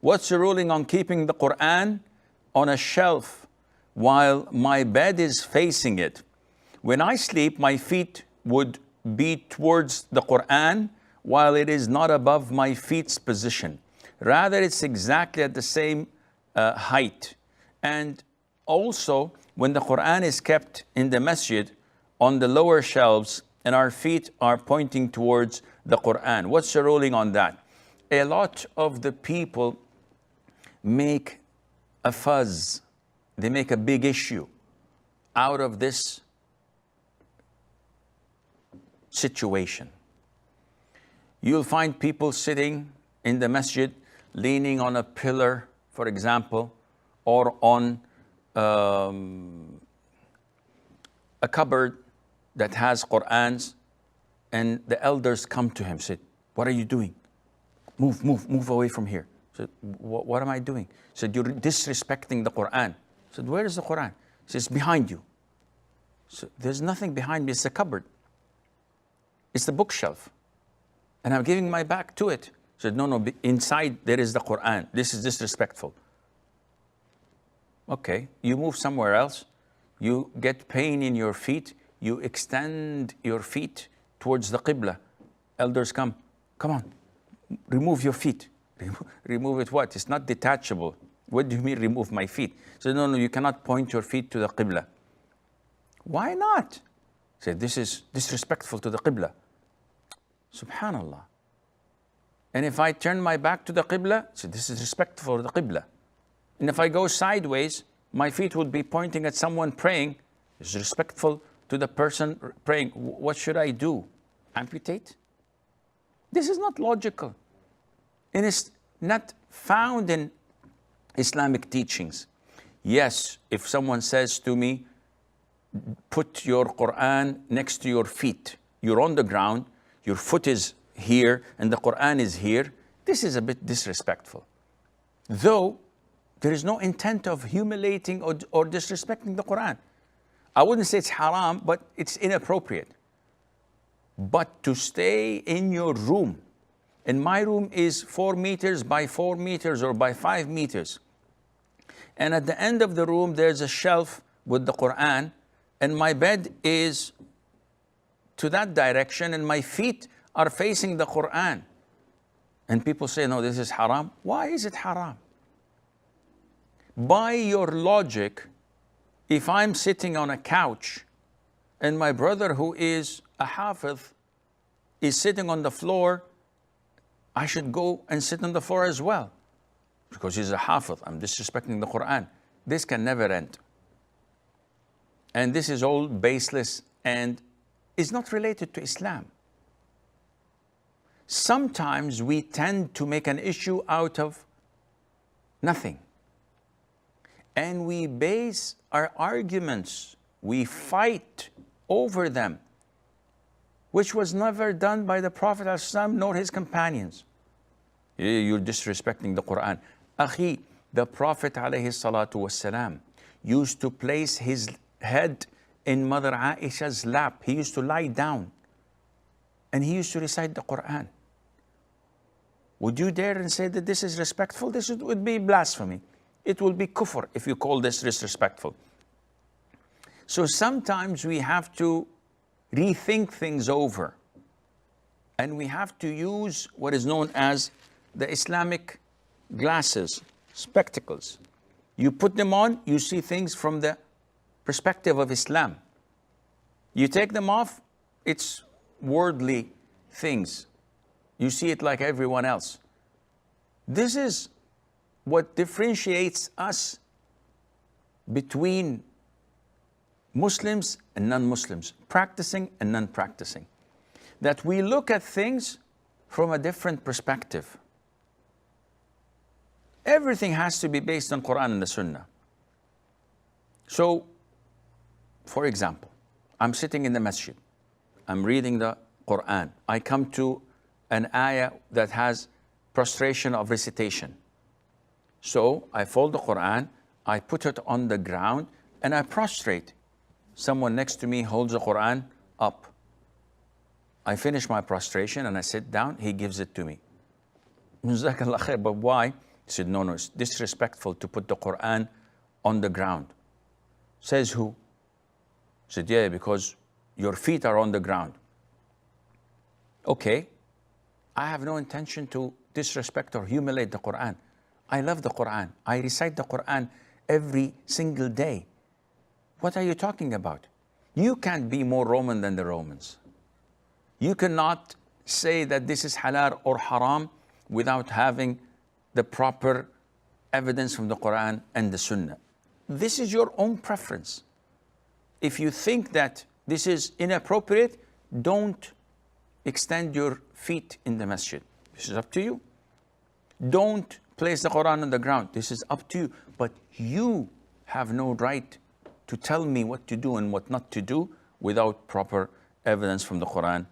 What's the ruling on keeping the Quran on a shelf while my bed is facing it? When I sleep, my feet would be towards the Quran while it is not above my feet's position. Rather, it's exactly at the same height. And also, when the Quran is kept in the masjid on the lower shelves and our feet are pointing towards the Quran, what's the ruling on that? A lot of the people make a fuzz, they make a big issue out of this situation. You'll find people sitting in the masjid, leaning on a pillar, for example, or on a cupboard that has Qur'ans, and the elders come to him, said, "What are you doing? Move away from here." Said, "What am I doing?" Said, "You're disrespecting the Quran." Said, "Where is the Quran?" He says, "Behind you." So there's nothing behind me, it's a cupboard. It's the bookshelf. And I'm giving my back to it. Said, no, inside there is the Quran. This is disrespectful. Okay, you move somewhere else. You get pain in your feet. You extend your feet towards the Qibla. Elders come on, remove your feet. Remove it what? It's not detachable. What do you mean remove my feet? So no, you cannot point your feet to the Qibla. Why not? Say, this is disrespectful to the Qibla. Subhanallah. And if I turn my back to the Qibla, say, this is respectful to the Qibla. And if I go sideways, my feet would be pointing at someone praying. It's respectful to the person praying. What should I do? Amputate? This is not logical. And it's not found in Islamic teachings. Yes, if someone says to me, put your Quran next to your feet. You're on the ground, your foot is here, and the Quran is here. This is a bit disrespectful. Though, there is no intent of humiliating or disrespecting the Quran. I wouldn't say it's haram, but it's inappropriate. But to stay in your room, and my room is 4 meters by 4 meters or by 5 meters. And at the end of the room, there's a shelf with the Quran, and my bed is to that direction, and my feet are facing the Quran. And people say, no, this is haram. Why is it haram? By your logic, if I'm sitting on a couch and my brother who is a hafiz is sitting on the floor, I should go and sit on the floor as well. Because he's a hafiz, I'm disrespecting the Quran. This can never end. And this is all baseless and is not related to Islam. Sometimes we tend to make an issue out of nothing. And we base our arguments, we fight over them, which was never done by the Prophet ﷺ nor his companions. You're disrespecting the Quran. Akhi, the Prophet ﷺ used to place his head in Mother Aisha's lap. He used to lie down and he used to recite the Quran. Would you dare and say that this is respectful? This would be blasphemy. It will be kufr if you call this disrespectful. So sometimes we have to rethink things over. And we have to use what is known as the Islamic glasses, spectacles. You put them on, you see things from the perspective of Islam. You take them off, it's worldly things. You see it like everyone else. This is what differentiates us between Muslims and non-Muslims, practicing and non-practicing. That we look at things from a different perspective. Everything has to be based on Quran and the Sunnah. So, for example, I'm sitting in the masjid. I'm reading the Quran. I come to an ayah that has prostration of recitation. So I fold the Quran, I put it on the ground, and I prostrate. Someone next to me holds the Quran up. I finish my prostration and I sit down, he gives it to me. Jazakallah khair, but why? He said, no, it's disrespectful to put the Quran on the ground. Says who? He said, yeah, because your feet are on the ground. Okay, I have no intention to disrespect or humiliate the Quran. I love the Quran. I recite the Quran every single day. What are you talking about? You can't be more Roman than the Romans. You cannot say that this is halal or haram without having the proper evidence from the Quran and the Sunnah. This is your own preference. If you think that this is inappropriate, don't extend your feet in the masjid. This is up to you. Don't place the Quran on the ground. This is up to you. But you have no right to tell me what to do and what not to do without proper evidence from the Quran